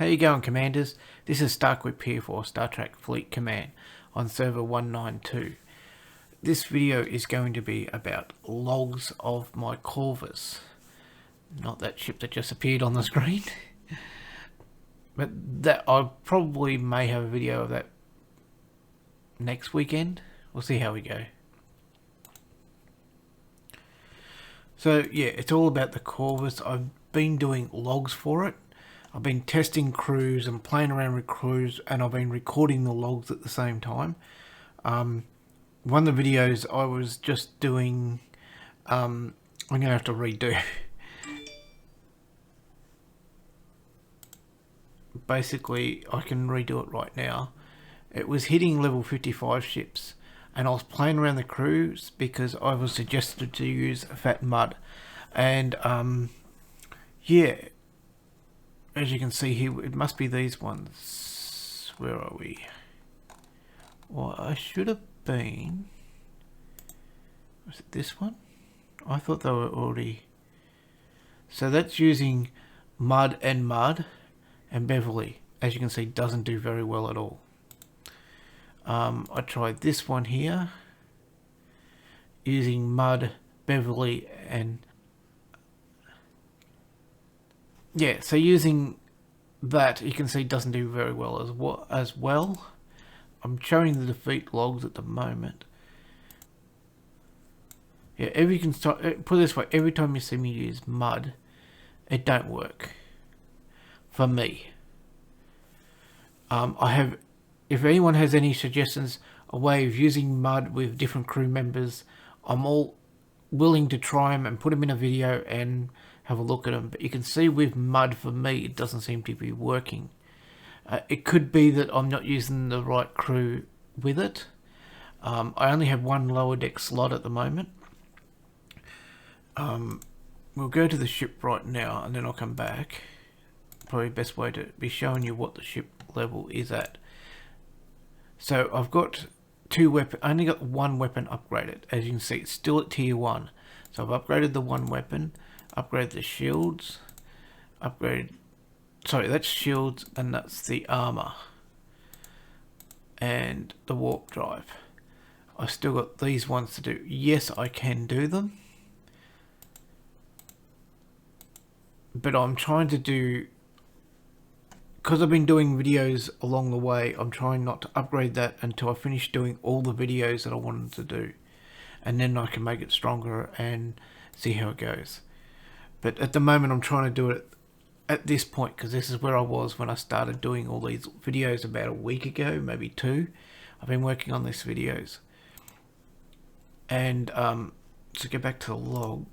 How you going, Commanders? This is StarQuip here for Star Trek Fleet Command on server 192. This video is going to be about logs of my Corvus. Not that ship that just appeared on the screen. But that I probably may have a video of that next weekend. We'll see how we go. So yeah, it's all about the Corvus. I've been doing logs for it. I've been testing crews and playing around with crews, and I've been recording the logs at the same time. One of the videos I was just doing, I'm going to have to redo. Basically, I can redo it right now. It was hitting level 55 ships, and I was playing around the crews because I was suggested to use fat mud. And yeah, as you can see here, it must be these ones. Where are we? Well, I should have been... Was it this one? I thought they were already... So that's using mud, and Beverly. As you can see, doesn't do very well at all. I tried this one here, using mud, Beverly, and... Yeah, so using that, you can see doesn't do very well as well. I'm showing the defeat logs at the moment. Yeah, you can start, put it this way, every time you see me use mud, it don't work. For me. If anyone has any suggestions, a way of using mud with different crew members, I'm all willing to try them and put them in a video and have a look at them. But you can see with mud, for me, it doesn't seem to be working. It could be that I'm not using the right crew with it. I only have one lower deck slot at the moment. We'll go to the ship right now and then I'll come back. Probably the best way to be showing you what the ship level is at. So I've got only got one weapon upgraded. As you can see, it's still at tier 1. So I've upgraded the one weapon, upgraded the shields, sorry, that's shields, and that's the armor and the warp drive. I still got these ones to do. Yes, I can do them, but I'm trying to do, because I've been doing videos along the way, I'm trying not to upgrade that until I finish doing all the videos that I wanted to do, and then I can make it stronger and see how it goes. But at the moment I'm trying to do it at this point, because this is where I was when I started doing all these videos about a week ago, maybe 2. I've been working on these videos. And to get back to the log.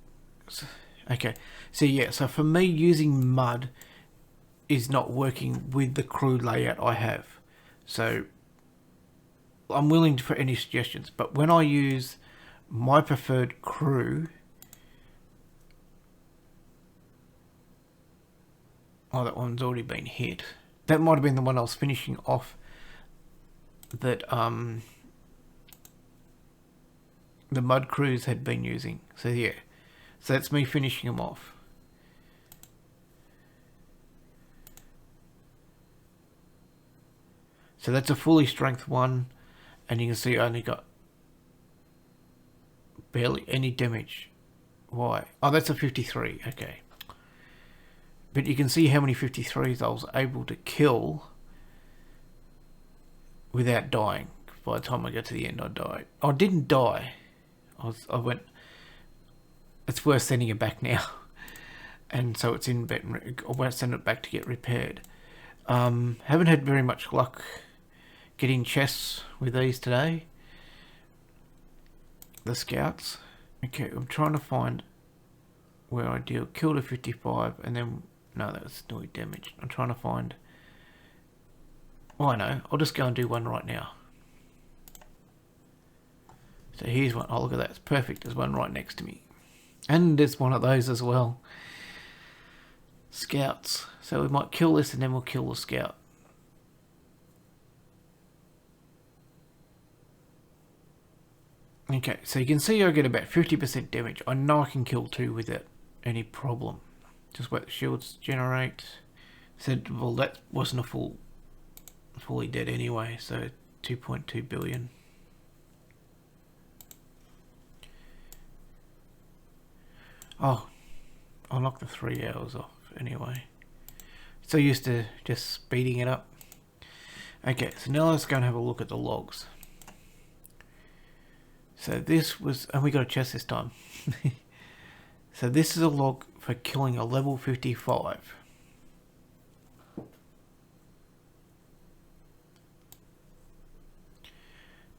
Okay, so yeah, so for me, using mud is not working with the crew layout I have. So I'm willing for any suggestions, but when I use my preferred crew, oh, that one's already been hit. That might have been the one I was finishing off, that the mud crews had been using. So yeah, so that's me finishing them off. So that's a fully strength one, and you can see I only got barely any damage. Why? Oh, that's a 53, okay. But you can see how many 53s I was able to kill without dying. By the time I got to the end, I died. I didn't die. I went, it's worth sending it back now. And so it's in, I won't send it back to get repaired. Haven't had very much luck getting chests with these today. The scouts. Okay, I'm trying to find where I killed a 55 and then, no, that was no damage. I'm trying to find, oh, I know, I'll just go and do one right now. So here's one. Oh, look at that, it's perfect. There's one right next to me. And there's one of those as well. Scouts. So we might kill this and then we'll kill the scout. Okay, so you can see I get about 50% damage. I know I can kill 2 without any problem. Just let the shields generate. Said, well, that wasn't a fully dead anyway, so 2.2 billion. Oh, I'll knock the 3 hours off anyway. So used to just speeding it up. Okay, so now let's go and have a look at the logs. So this was, and we got a chest this time. So this is a log for killing a level 55.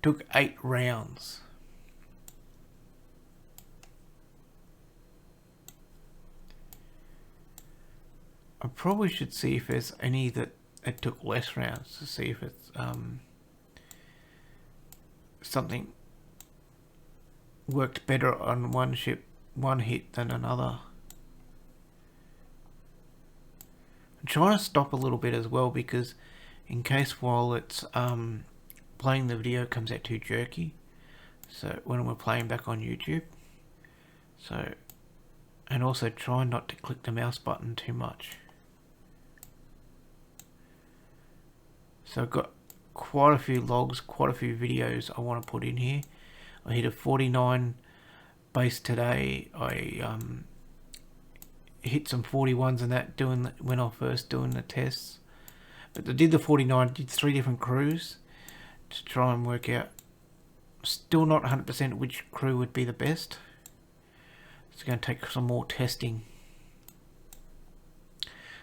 Took 8 rounds. I probably should see if there's any that it took less rounds to see if it's something worked better on one ship, one hit than another. I'm trying to stop a little bit as well because in case while it's playing the video comes out too jerky. So when we're playing back on YouTube. So, and also try not to click the mouse button too much. So I've got quite a few logs, quite a few videos I want to put in here. I hit a 49 base today. I hit some 41s and that when I was first doing the tests. But I did the 49, did 3 different crews to try and work out. Still not 100% which crew would be the best. It's going to take some more testing.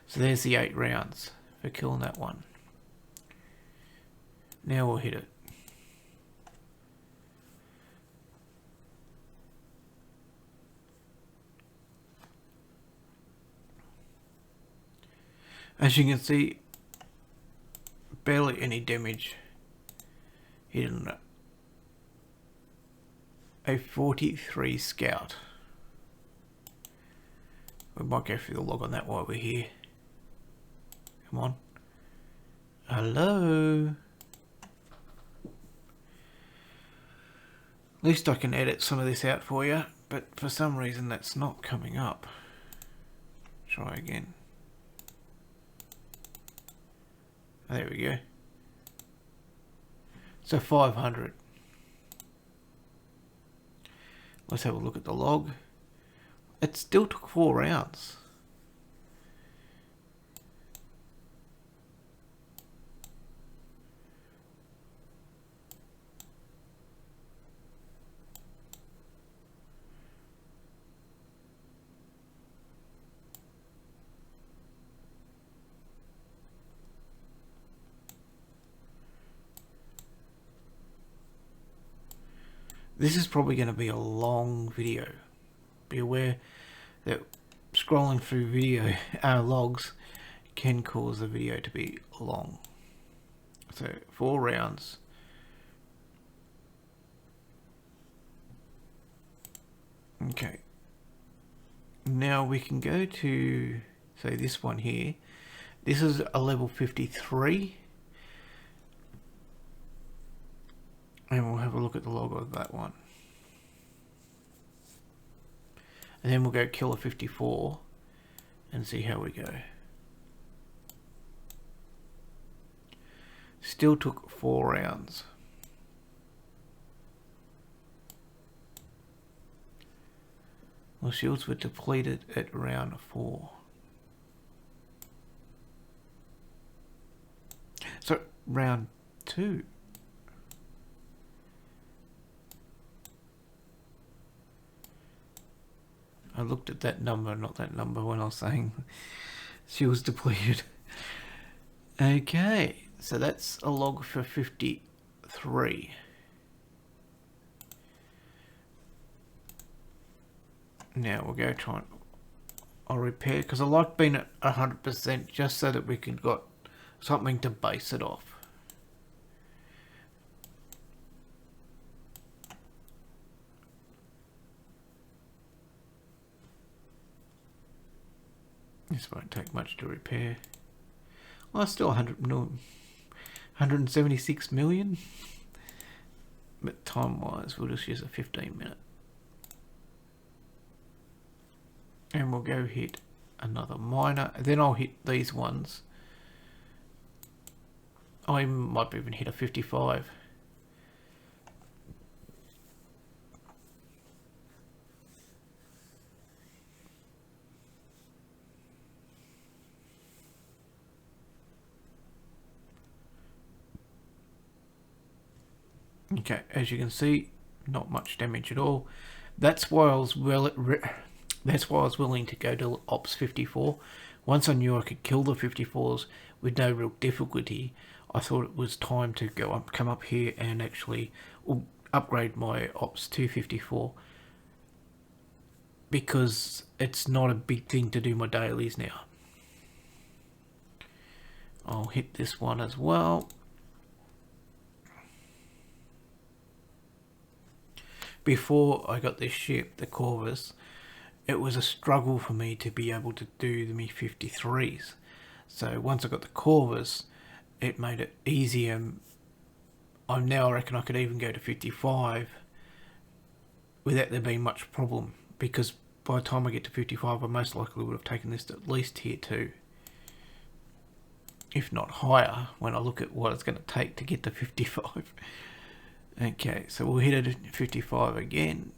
So there's the 8 rounds for killing that one. Now we'll hit it. As you can see, barely any damage. Hitting a 43 scout. We might go through the log on that while we're here. Come on. Hello. At least I can edit some of this out for you, but for some reason that's not coming up. Try again. There we go. So 500. Let's have a look at the log. It still took 4 rounds. This is probably going to be a long video. Be aware that scrolling through video logs can cause the video to be long. So 4 rounds. Okay. Now we can go to, say, this one here. This is a level 53. And we'll have a look at the log of that one. And then we'll go kill a 54 and see how we go. Still took 4 rounds. Well, shields were depleted at round 4. So, round 2. I looked at that number, not that number, when I was saying she was depleted. Okay, so that's a log for 53. Now we'll go try and I'll repair, because I like being at 100% just so that we can got something to base it off. This won't take much to repair. Well, still 176 million. But time-wise, we'll just use a 15 minute. And we'll go hit another miner. And then I'll hit these ones. I might even hit a 55. Okay, as you can see, not much damage at all. That's why I was willing to go to Ops 54. Once I knew I could kill the 54s with no real difficulty, I thought it was time to come up here and actually upgrade my Ops to 54, because it's not a big thing to do my dailies now. I'll hit this one as well. Before I got this ship, the Corvus, it was a struggle for me to be able to do the Me 53s. So once I got the Corvus, it made it easier. I now reckon I could even go to 55 without there being much problem, because by the time I get to 55, I most likely would have taken this to at least tier 2, if not higher, when I look at what it's going to take to get to 55. Okay, so we'll hit it at 55 again.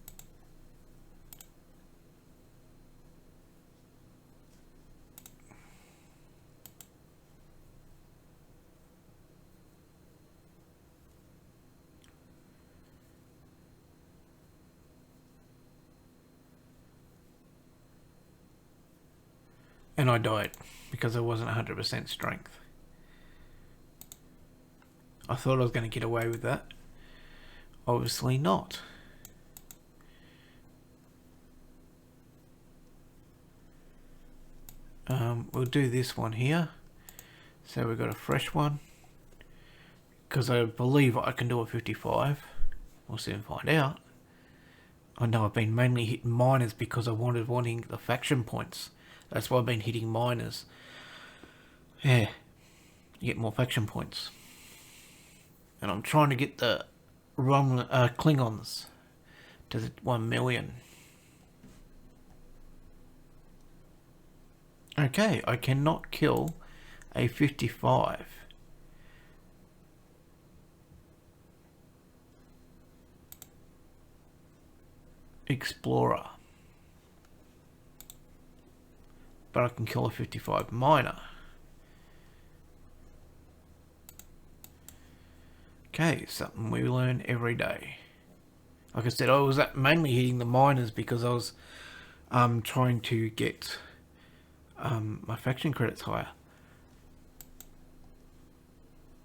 And I died because I wasn't 100% strength. I thought I was going to get away with that. Obviously not. We'll do this one here. So we've got a fresh one, because I believe I can do a 55. We'll soon find out. I know I've been mainly hitting miners because I wanting the faction points. That's why I've been hitting miners. Yeah, you get more faction points. And I'm trying to get the Klingons to the 1 million. Okay, I cannot kill a 55. Explorer. But I can kill a 55 miner. Okay, something we learn every day. Like I said, I was mainly hitting the miners because I was trying to get my faction credits higher.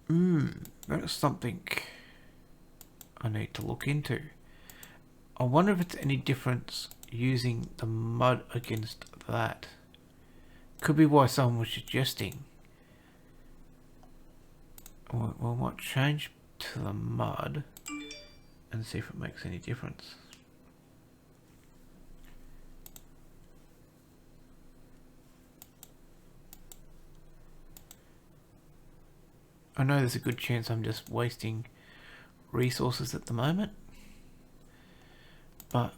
That's something I need to look into. I wonder if it's any difference using the mud against that. Could be why someone was suggesting. Well, I might change to the mud and see if it makes any difference. I know there's a good chance I'm just wasting resources at the moment, but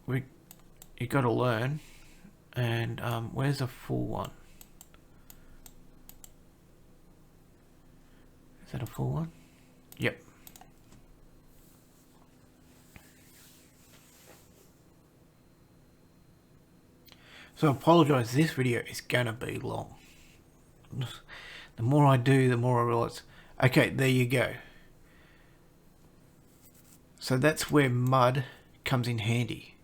you got to learn. And where's a full one? Is that a full one? Yep. So I apologise, this video is gonna be long. The more I do, the more I realise. Okay, there you go. So that's where mud comes in handy.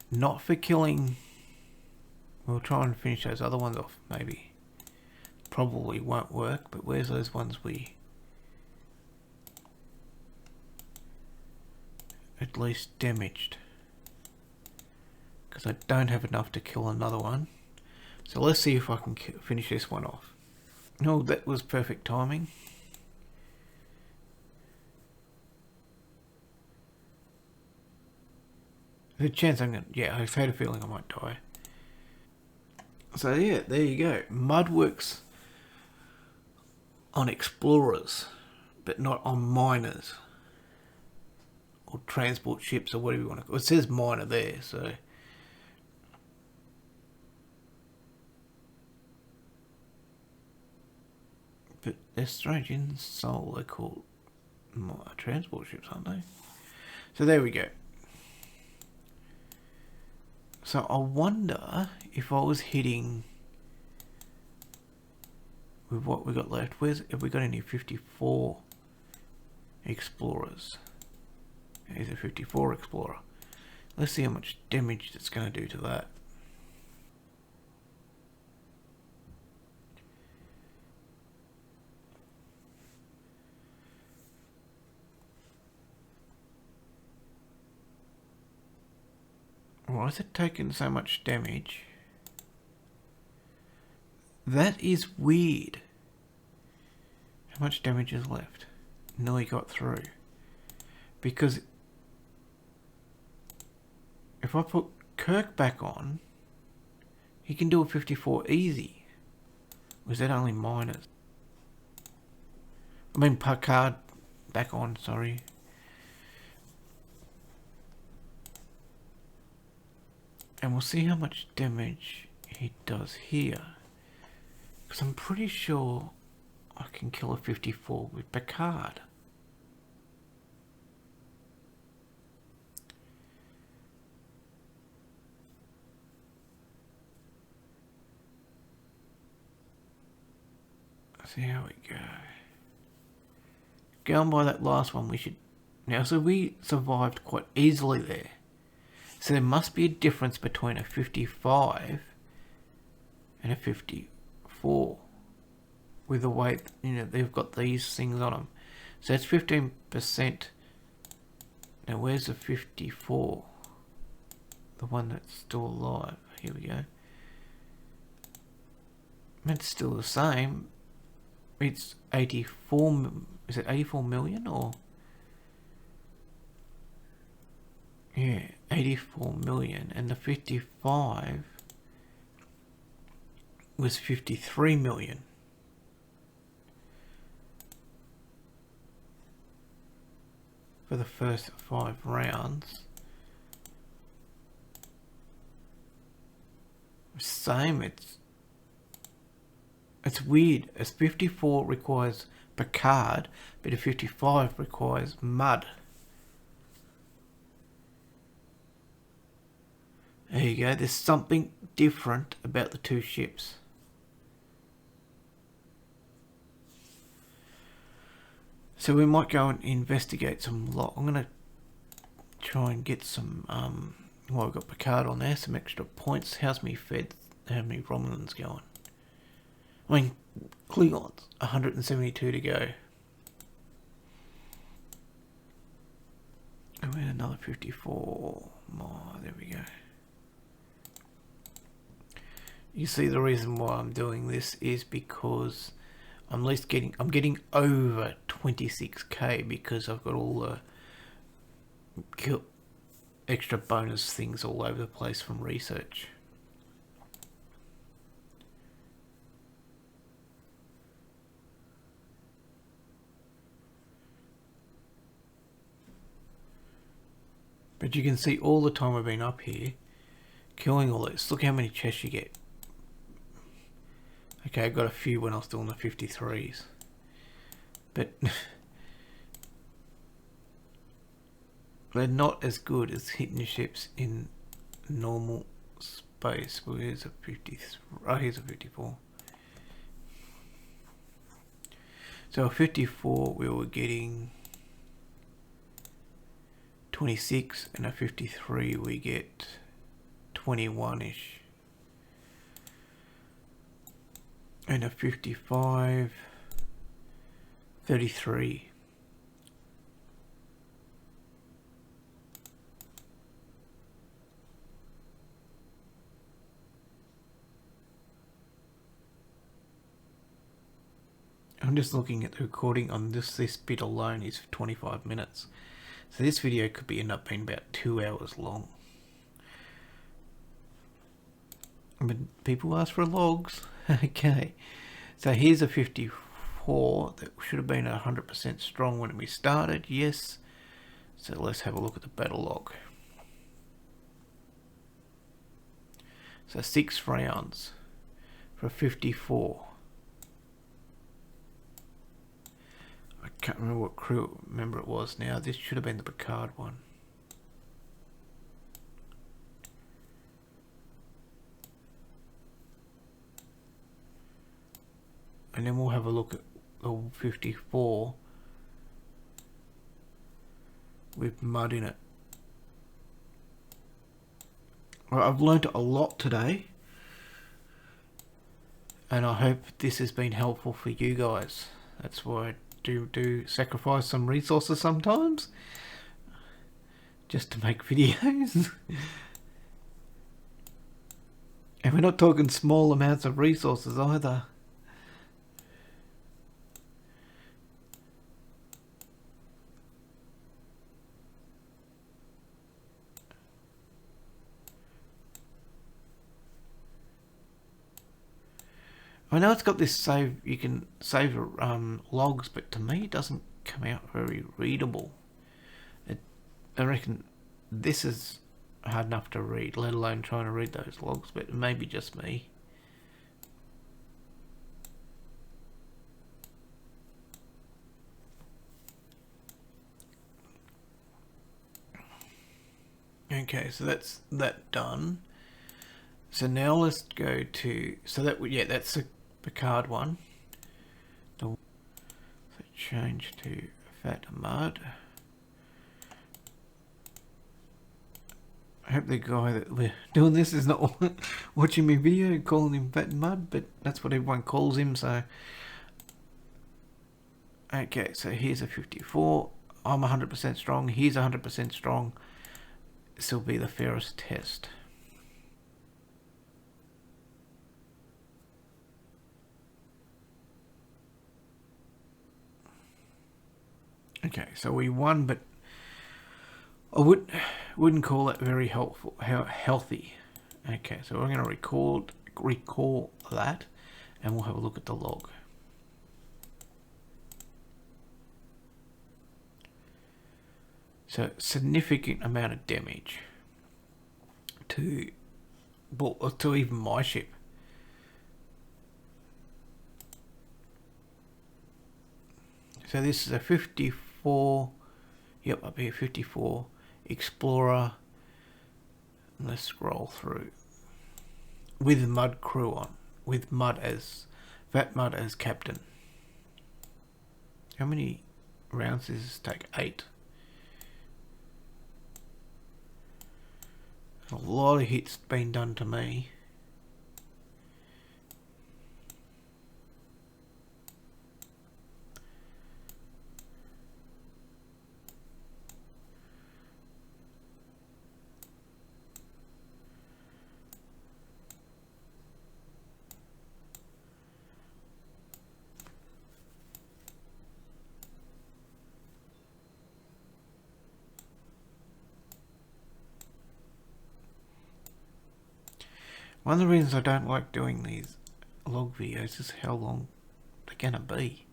Not for killing. We'll try and finish those other ones off, maybe. Probably won't work, but where's those ones we at least damaged? Because I don't have enough to kill another one. So let's see if I can finish this one off. Oh, that was perfect timing. There's a chance I'm gonna, yeah, I've had a feeling I might die. So yeah, there you go. Mud works on explorers, but not on miners. Or transport ships, or whatever you want to call it. It says miner there, so. But they're strange. In Seoul, they're called transport ships, aren't they? So there we go. So I wonder if I was hitting with what we got left. Have we got any 54 explorers? Here's a 54 explorer. Let's see how much damage that's going to do to that. Why is it taking so much damage? That is weird. How much damage is left? Nearly got through. Because if I put Kirk back on, he can do a 54 easy. Or is that only minors? I mean Picard back on, sorry. And we'll see how much damage he does here. Because I'm pretty sure I can kill a 54 with Picard. Let's see how we go. Going by that last one, we should... Now, so we survived quite easily there. So there must be a difference between a 55 and a 54 with the way, you know, they've got these things on them. So that's 15%. Now where's the 54? The one that's still alive. Here we go. It's still the same. It's 84, is it 84 million or? Yeah, 84 million, and the 55 was 53 million. For the first 5 rounds. Same, it's weird. A 54 requires Picard, but a 55 requires Mud. There you go, there's something different about the two ships. So we might go and investigate some lot. I'm going to try and get some, well, we've got Picard on there, some extra points. How's me fed? How many Romulans going? I mean, Klingons, 172 to go. And we had another 54 more, there we go. You see, the reason why I'm doing this is because I'm getting over 26k because I've got all the extra bonus things all over the place from research. But you can see all the time I've been up here killing all this. Look how many chests you get. Okay, I got a few when I was doing the 53s. But they're not as good as hitting ships in normal space. Well, here's a 53. Oh, here's a 54. So a 54 we were getting 26, and a 53 we get 21-ish. And a 55, 33. I'm just looking at the recording on this bit alone is 25 minutes. So this video could end up being about 2 hours long. But people ask for logs. Okay. So here's a 54 that should have been 100% strong when we started. Yes. So let's have a look at the battle log. So 6 rounds for 54. can't remember what crew member it was now. This should have been the Picard one. And then we'll have a look at level 54 with mud in it. Well, I've learnt a lot today, and I hope this has been helpful for you guys. That's why I do sacrifice some resources sometimes just to make videos. And we're not talking small amounts of resources either. I know it's got this save, you can save logs, but to me it doesn't come out very readable. I reckon this is hard enough to read, let alone trying to read those logs, but it may be just me. Okay, so that's that done. So now let's go to, so that, yeah, that's the Picard one. So change to fat mud. I hope the guy that we're doing this is not watching my video calling him fat mud, but that's what everyone calls him, so. Okay, so here's a 54. I'm 100% strong, he's 100% strong. This will be the fairest test. Okay, so we won, but I wouldn't call that very helpful, healthy. Okay, so we're going to recall that, and we'll have a look at the log. So significant amount of damage to even my ship. So this is a 54, yep, up here, 54 Explorer. Let's scroll through. With mud crew on, with mud as, fat mud as captain. How many rounds does this take? 8. A lot of hits been done to me. One of the reasons I don't like doing these log videos is how long they're gonna be.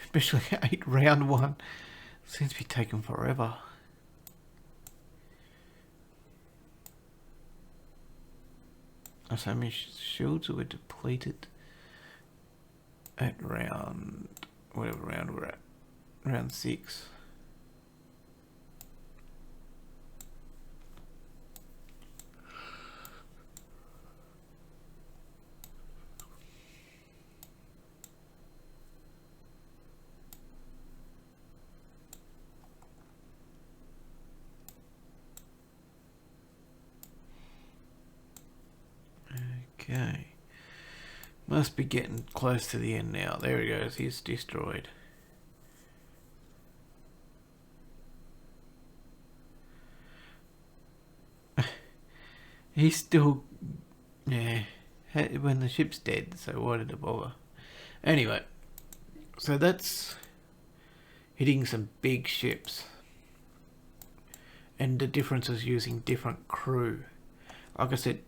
Especially 8 round one. Seems to be taking forever. So many shields were depleted at round, whatever round we're at, round 6. Okay, must be getting close to the end now. There he goes, he's destroyed. He's still, yeah, when the ship's dead, so why did it bother? Anyway, so that's hitting some big ships. And the difference is using different crew. Like I said,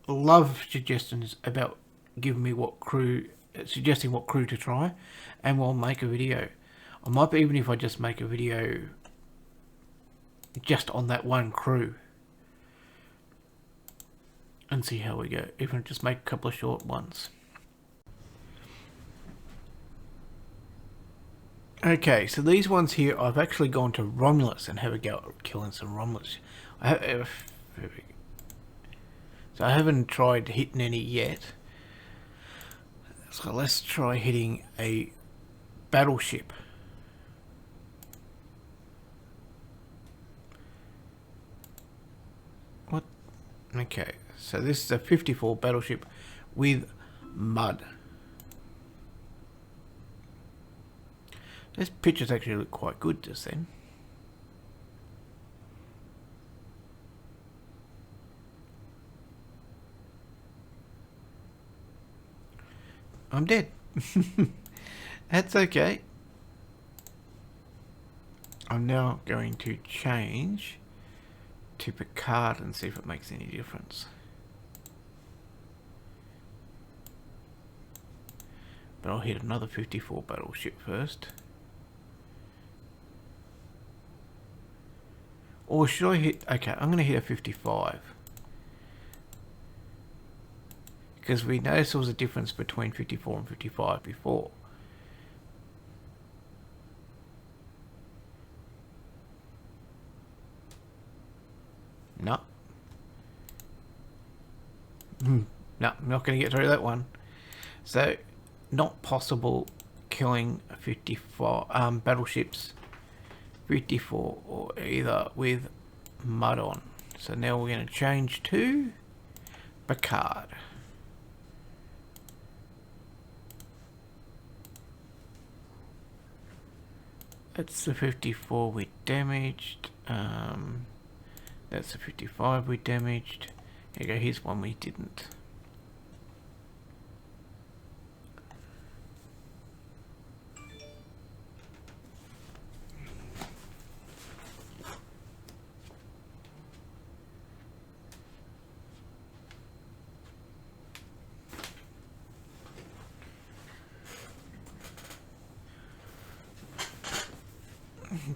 love suggestions about giving me what crew, suggesting what crew to try, and we'll make a video. I might be, even if I just make a video just on that one crew and see how we go. Even just make a couple of short ones. Okay, so these ones here, I've actually gone to Romulus and have a go at killing some Romulus. So I haven't tried hitting any yet. So let's try hitting a battleship. What? Okay, so this is a 54 battleship with mud. This pictures actually look quite good just then. I'm dead. That's okay. I'm now going to change to Picard and see if it makes any difference. But I'll hit another 54 battleship first. Or should I hit... Okay, I'm going to hit a 55. Because we noticed there was a difference between 54 and 55 before. No. No, I'm not going to get through that one. So, not possible killing 54 battleships 54 or either with mud on. So now we're going to change to Picard. That's the 54 we damaged. That's the 55 we damaged. Here you go, here's one we didn't.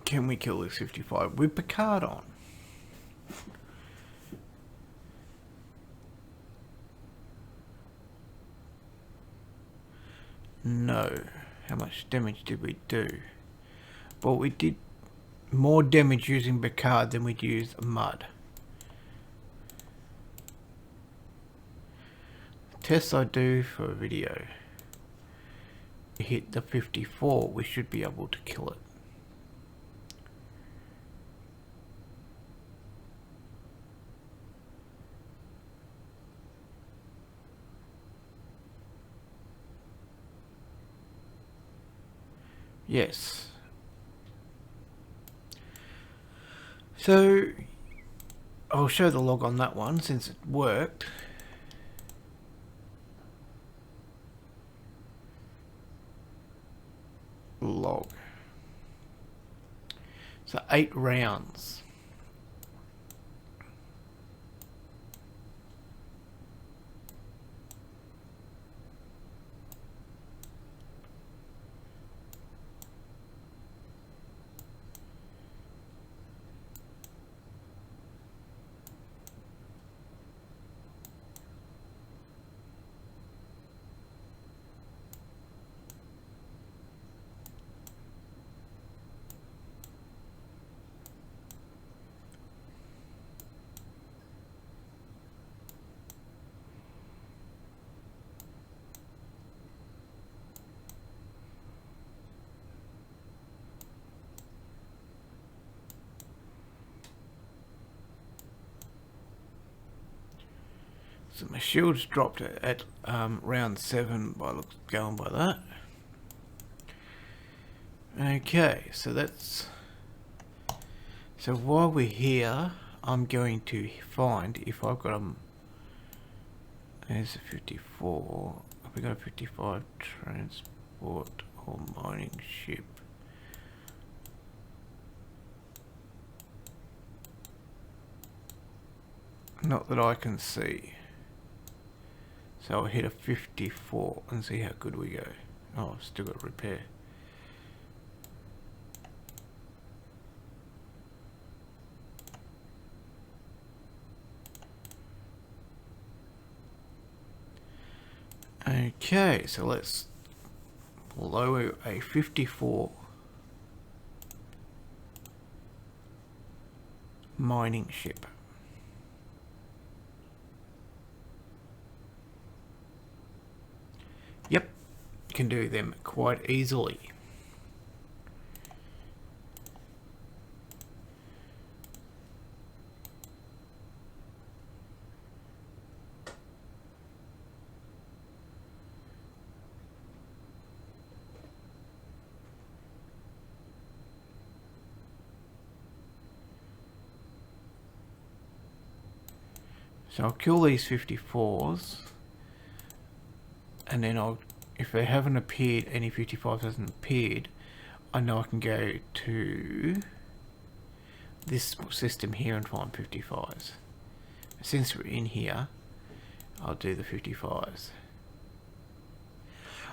Can we kill this 55 with Picard on? No. How much damage did we do? Well, we did more damage using Picard than we'd use mud. The tests I do for a video. We hit the 54, we should be able to kill it. Yes. So I'll show the log on that one since it worked. Log. So 8 rounds. So my shield's dropped at round 7 by going by that. Okay, so that's... So while we're here, I'm going to find if I've got there's a 54. Have we got a 55 transport or mining ship? Not that I can see. So I'll hit a 54 and see how good we go. Oh, I've still got repair. Okay, so let's lower a 54 mining ship. Yep, can do them quite easily. So I'll kill these 54s, and then if they haven't appeared, any 55 hasn't appeared, I know I can go to this system here and find 55s. Since we're in here, I'll do the 55s.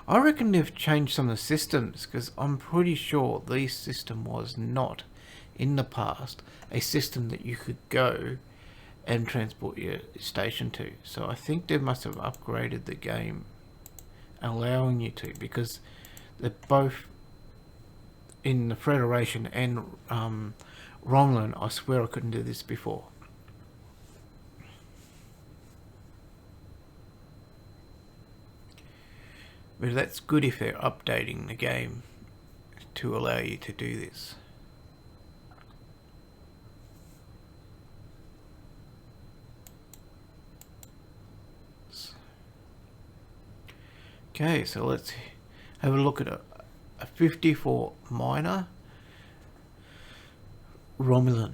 I reckon they've changed some of the systems, because I'm pretty sure this system was not, in the past, a system that you could go and transport your station to. So I think they must have upgraded the game, allowing you to, because they're both in the Federation and Romulan. I swear I couldn't do this before. But that's good if they're updating the game to allow you to do this. Okay, so let's have a look at a 54 miner Romulan.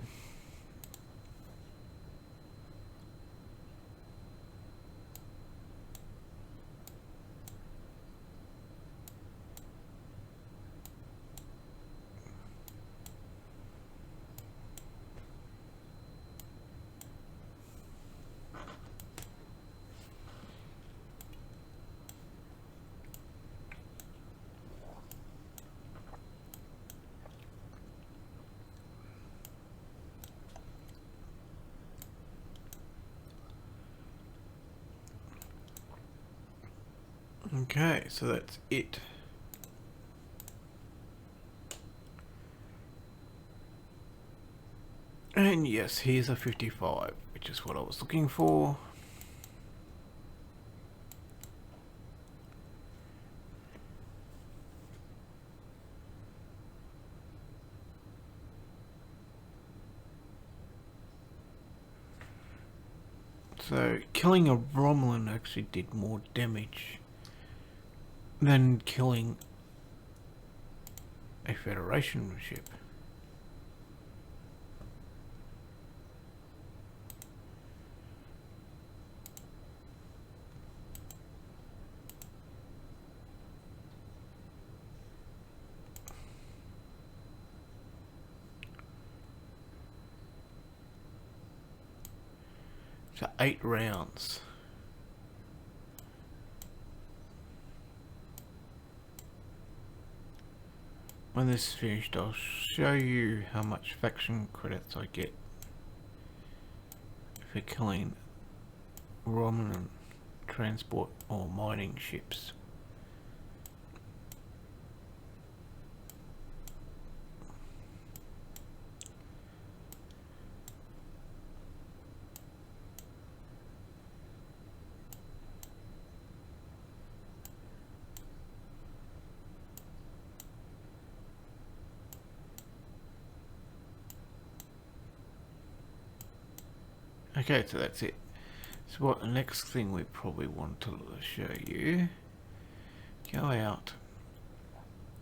Okay, so that's it. And yes, here's a 55, which is what I was looking for. So killing a Romulan actually did more damage than killing a Federation ship. So 8 rounds. When this is finished, I'll show you how much faction credits I get for killing Romulan transport or mining ships. Okay, so that's it. So what the next thing we probably want to show you, go out.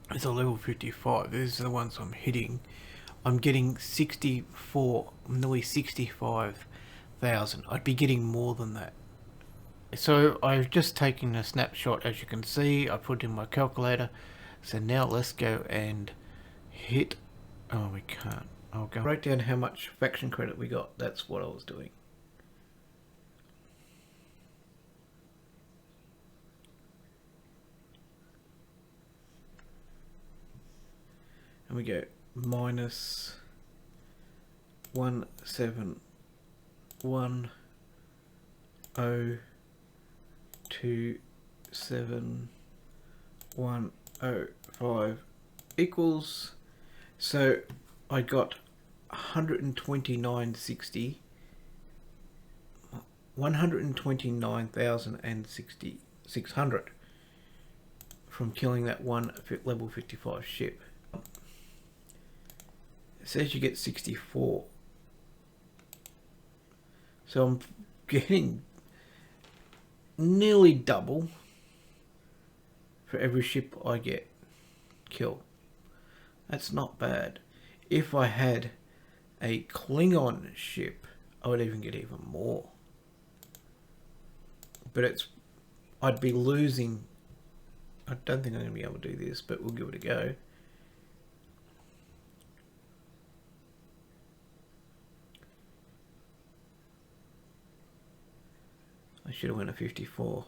It's a level 55. These are the ones I'm hitting. I'm getting 64, nearly 65,000. I'd be getting more than that. So I've just taken a snapshot, as you can see. I put in my calculator. So now let's go and hit. Oh, we can't. I'll go write down how much faction credit we got. That's what I was doing. and we go minus 171.027.105 equals, so I got 129,600 from killing that one level 55 ship. It says you get 64. So I'm getting nearly double for every ship I get kill. That's not bad. If I had a Klingon ship, I would even get even more. But I'd be losing. I don't think I'm going to be able to do this, but we'll give it a go. I should have went a 54.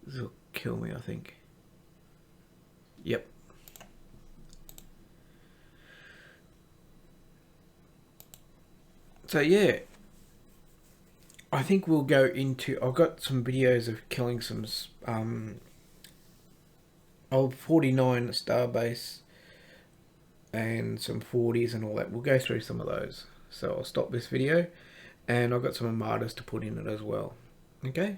This will kill me, I think. Yep. So yeah, I think we'll go into, I've got some videos of killing some old 49 Starbase and some 40s and all that. We'll go through some of those. So I'll stop this video, and I've got some Armadas to put in it as well. Okay.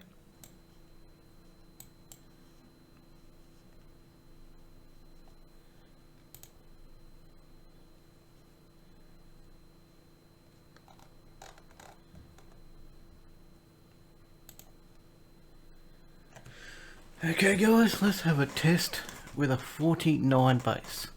Okay guys, let's have a test with a 49 base.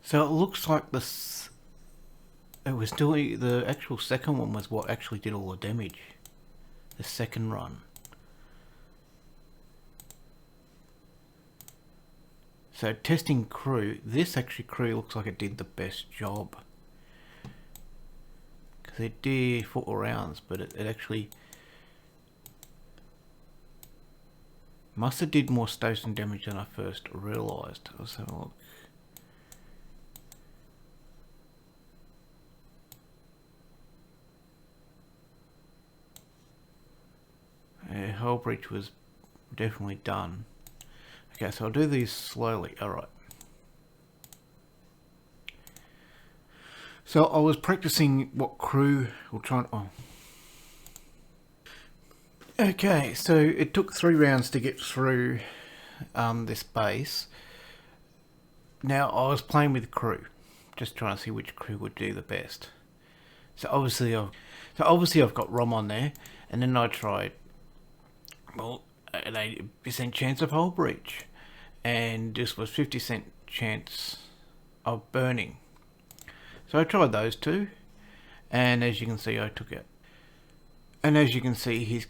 So it looks like this. It was doing the actual second one was what actually did all the damage. The second run. So testing crew, this actually crew looks like it did the best job. Because it did 4 rounds, but it actually must have did more station damage than I first realised. Let's have a look. Hull breach was definitely done. Okay, so I'll do these slowly. Alright. So I was practicing what crew will try and... Oh. Okay, so it took 3 rounds to get through this base. Now I was playing with crew, just trying to see which crew would do the best. So obviously I've got Rom on there, and then I tried, well, an 80% chance of hull breach, and this was 50% chance of burning. So I tried those two, and as you can see I took it. And as you can see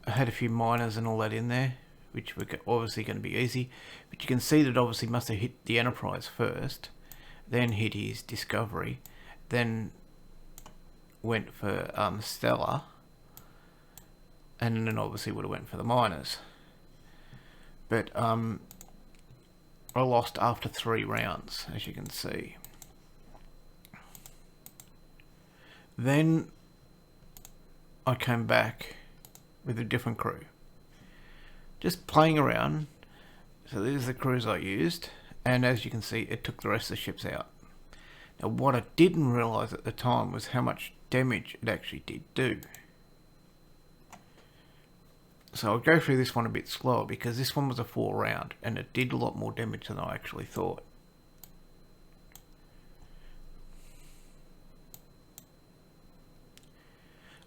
I had a few miners and all that in there, which were obviously going to be easy, but you can see that obviously must have hit the Enterprise first, then hit his Discovery, then went for Stella, and then obviously would have went for the miners. But I lost after 3 rounds, as you can see. Then I came back with a different crew, just playing around. So these are the crews I used, and as you can see it took the rest of the ships out. Now what I didn't realise at the time was how much damage it actually did do. So I'll go through this one a bit slower because this one was a 4 round and it did a lot more damage than I actually thought.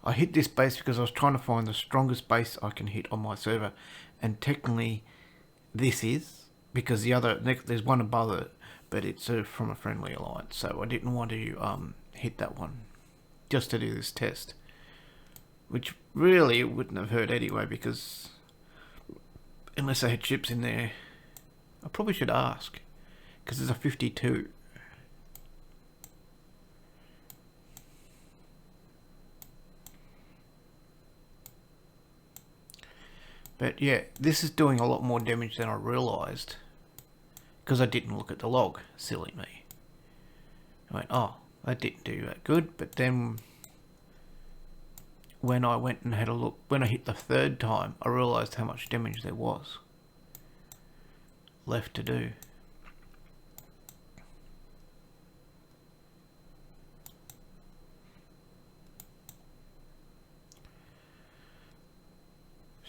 I hit this base because I was trying to find the strongest base I can hit on my server, and technically this is, because there's one above it, but it's from a friendly alliance, so I didn't want to hit that one just to do this test, which really it wouldn't have hurt anyway, because unless I had ships in there, I probably should ask, because there's a 52. But yeah, this is doing a lot more damage than I realised, because I didn't look at the log. Silly me. I went, oh, that didn't do that good. But then when I went and had a look, when I hit the 3rd time, I realised how much damage there was left to do.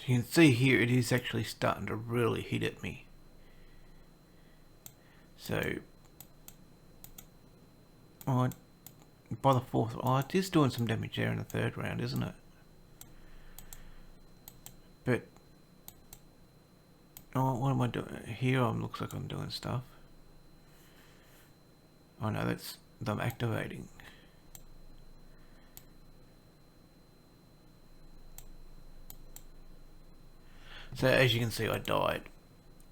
You can see here it is actually starting to really hit at me. So by the 4th, it is doing some damage there in the 3rd round, isn't it? But what am I doing here? Looks like I'm doing stuff. Oh no, that's them activating. So as you can see I died.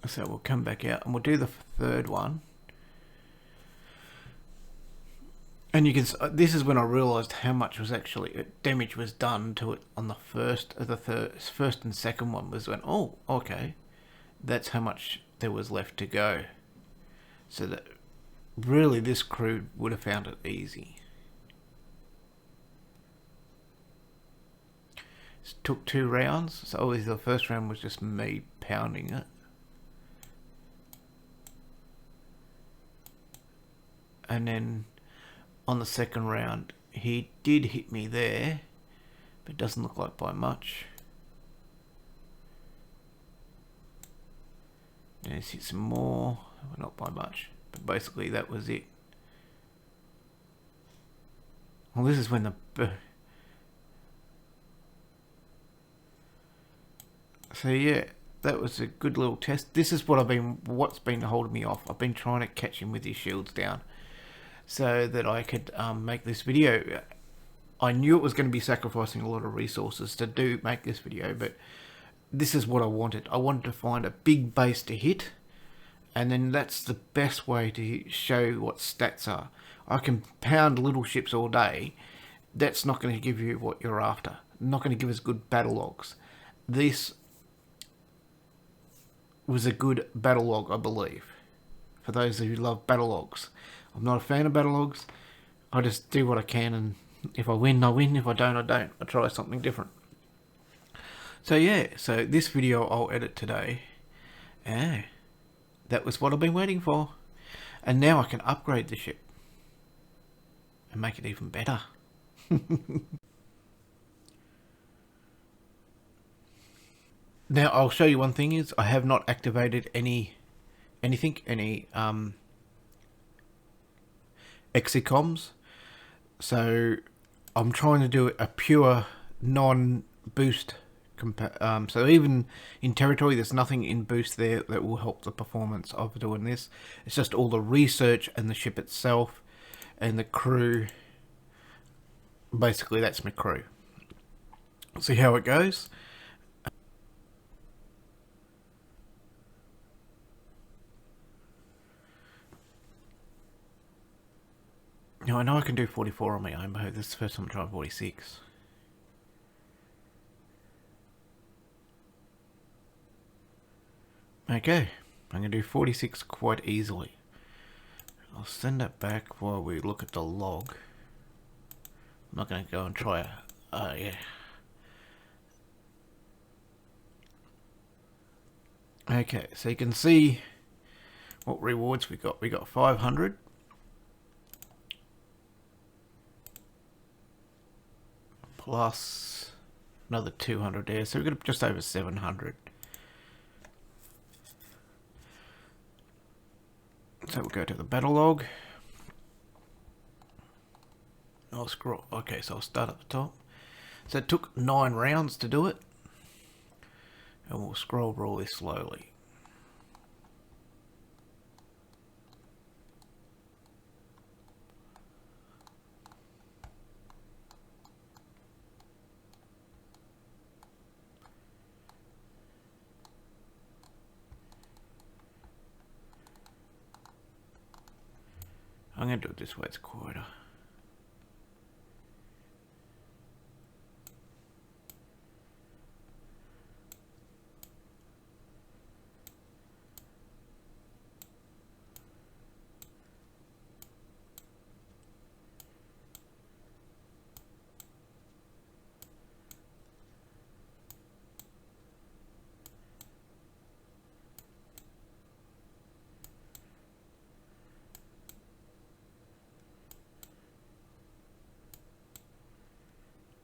So we'll come back out and we'll do the 3rd one. And you can, this is when I realised how much was actually damage was done to it on the first and 2nd one. Was when, oh, okay, that's how much there was left to go. So that really this crew would have found it easy. It took 2 rounds, so obviously the first round was just me pounding it. And then on the 2nd round, he did hit me there, but it doesn't look like by much. Then he's hit some more, well, not by much, but basically that was it. Well, this is when the... So yeah, that was a good little test. This is what's been holding me off. I've been trying to catch him with his shields down so that I could make this video. I knew it was going to be sacrificing a lot of resources to make this video, but this is what I wanted. I wanted to find a big base to hit, and then that's the best way to show what stats are. I can pound little ships all day. That's not going to give you what you're after. Not going to give us good battle logs. This was a good battle log, I believe. For those who love battle logs. I'm not a fan of battle logs. I just do what I can, and if I win, I win. If I don't, I don't. I try something different. So yeah, so this video I'll edit today. Yeah, that was what I've been waiting for. And now I can upgrade the ship and make it even better. Now I'll show you one thing is I have not activated any execoms. So I'm trying to do a pure non-boost. So even in territory, there's nothing in boost there that will help the performance of doing this. It's just all the research and the ship itself and the crew. Basically, that's my crew. See how it goes. Now I know I can do 44 on my own, but this is the first time I'm trying 46. Okay, I'm going to do 46 quite easily. I'll send that back while we look at the log. I'm not going to go and try it. Yeah. Okay, so you can see what rewards we got. We got 500. Plus another 200 there, so we've got just over 700. So we'll go to the battle log. I'll scroll. Okay, so I'll start at the top. So it took 9 rounds to do it. And we'll scroll really slowly. I'm going to do it this way, it's quieter.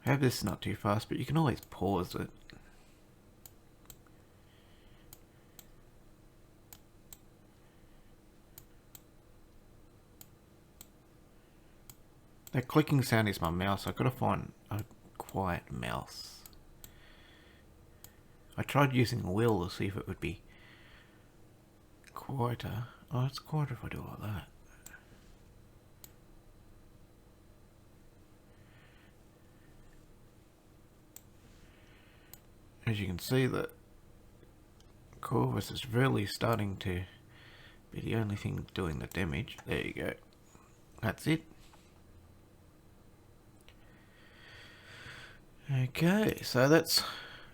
I hope this is not too fast, but you can always pause it. That clicking sound is my mouse. I've got to find a quiet mouse. I tried using a wheel to see if it would be quieter. Oh, it's quieter if I do it like that. As you can see, that Corvus is really starting to be the only thing doing the damage. There you go. That's it. Okay, so that's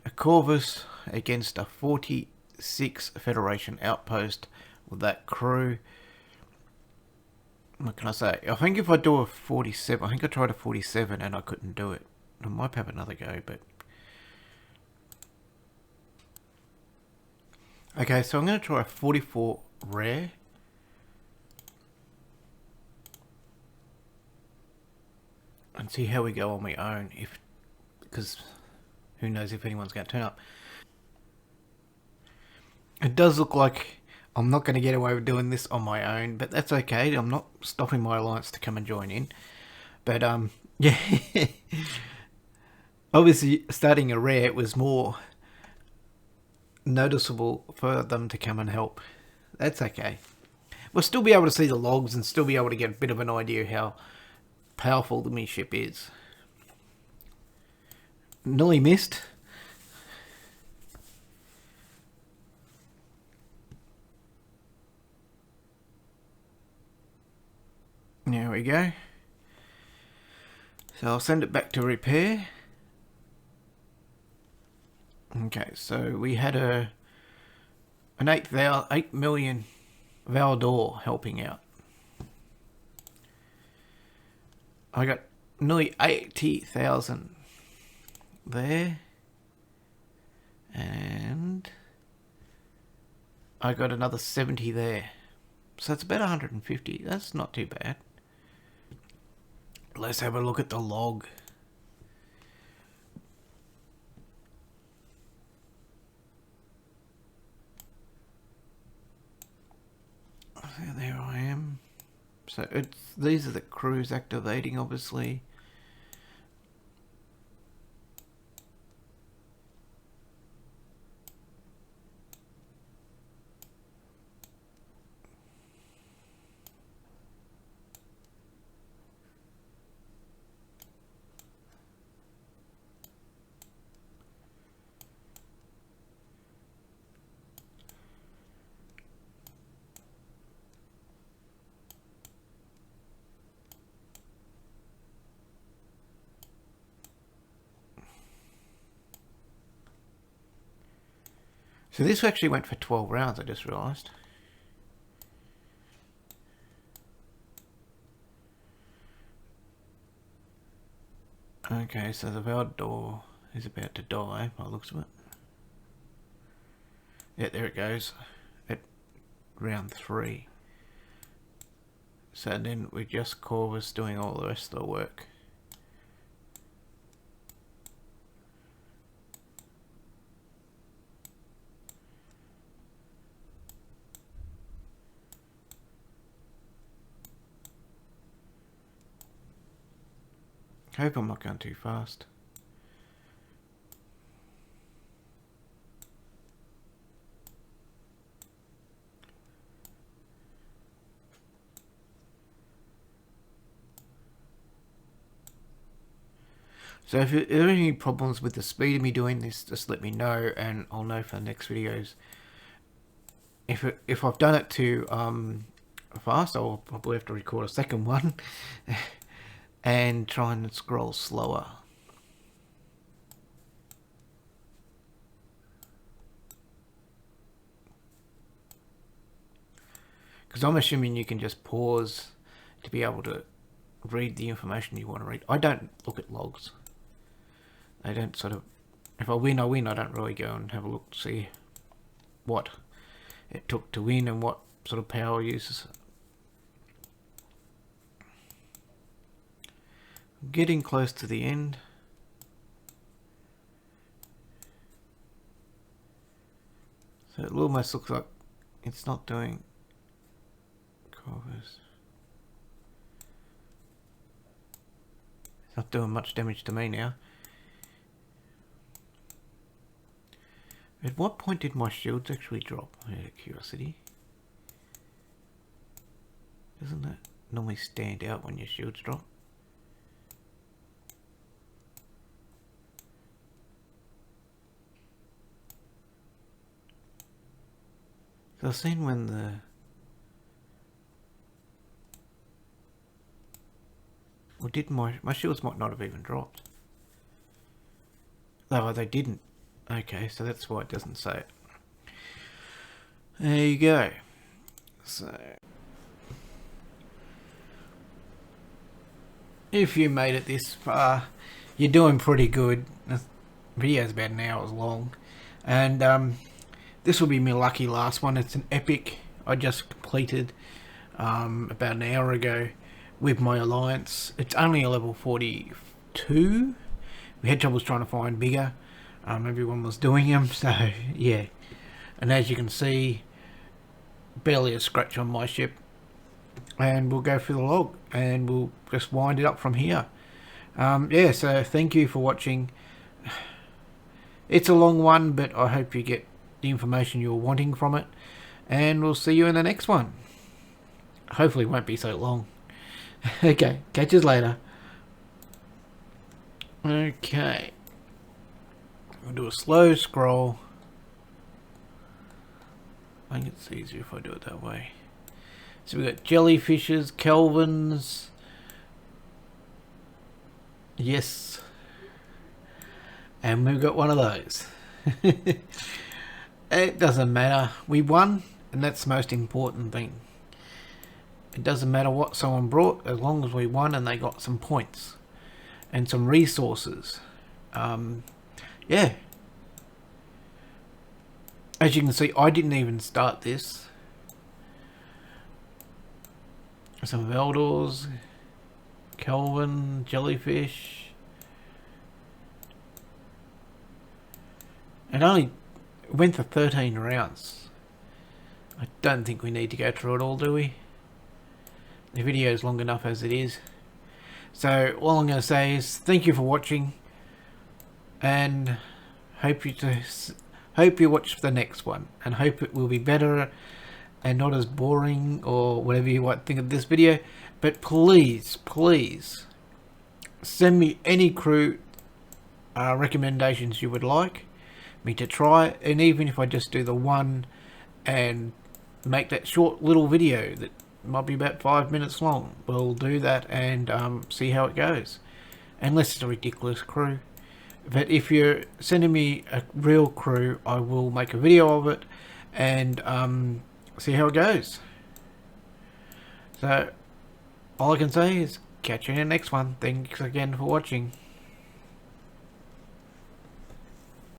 a Corvus against a 46 Federation outpost with that crew. What can I say? I think if I do a 47, I think I tried a 47 and I couldn't do it. I might have another go, but... Okay, so I'm going to try a 44 rare. And see how we go on my own, because who knows if anyone's going to turn up. It does look like I'm not going to get away with doing this on my own, but that's okay. I'm not stopping my alliance to come and join in. But yeah, obviously starting a rare, it was more noticeable for them to come and help. That's okay. We'll still be able to see the logs and still be able to get a bit of an idea how powerful the me ship is. Nearly missed. There we go. So I'll send it back to repair. Okay, so we had an 8 million Valdor helping out. I got nearly 80,000 there. And I got another 70 there. So it's about 150. That's not too bad. Let's have a look at the log. There I am. So these are the crews activating, obviously. So this actually went for 12 rounds, I just realised. Okay, so the Valdor is about to die by the looks of it. Yeah, there it goes at round 3. So then we just Corvus doing all the rest of the work. Hope I'm not going too fast. So if there are any problems with the speed of me doing this, just let me know and I'll know for the next videos. If I've done it too fast, I'll probably have to record a second one. And try and scroll slower. Because I'm assuming you can just pause to be able to read the information you want to read. I don't look at logs. I don't sort of... If I win, I win. I don't really go and have a look to see what it took to win and what sort of power uses. Getting close to the end. So it almost looks like it's not doing Corvus. It's not doing much damage to me now. At what point did my shields actually drop? Out of curiosity. Doesn't that normally stand out when your shields drop? I've seen when the... Or did my shields might not have even dropped. Oh, they didn't. Okay, so that's why it doesn't say it. There you go. So... If you made it this far, you're doing pretty good. The video's about an hour long. And, this will be my lucky last one. It's an epic I just completed about an hour ago with my alliance. It's only a level 42. We had troubles trying to find bigger. Everyone was doing them, so yeah. And as you can see, barely a scratch on my ship. And we'll go through the log and we'll just wind it up from here. Yeah, so thank you for watching. It's a long one, but I hope you get the information you're wanting from it, and we'll see you in the next one. Hopefully it won't be so long. Okay, catch you later. Okay, we'll do a slow scroll. I think it's easier if I do it that way. So we've got jellyfishes, Kelvins. Yes. And we've got one of those. It doesn't matter. We won, and that's the most important thing. It doesn't matter what someone brought, as long as we won and they got some points and some resources. Yeah. As you can see, I didn't even start this. Some Veldors, Kelvin, jellyfish. It only went for 13 rounds. I don't think we need to go through it all, do we? The video is long enough as it is. So all I'm going to say is thank you for watching, and hope you watch the next one, and hope it will be better and not as boring or whatever you might think of this video. But please send me any crew recommendations you would like me to try, and even if I just do the one and make that short little video that might be about 5 minutes long, we'll do that and see how it goes, unless it's a ridiculous crew. But if you're sending me a real crew, I will make a video of it and see how it goes. So all I can say is catch you in the next one. Thanks again for watching.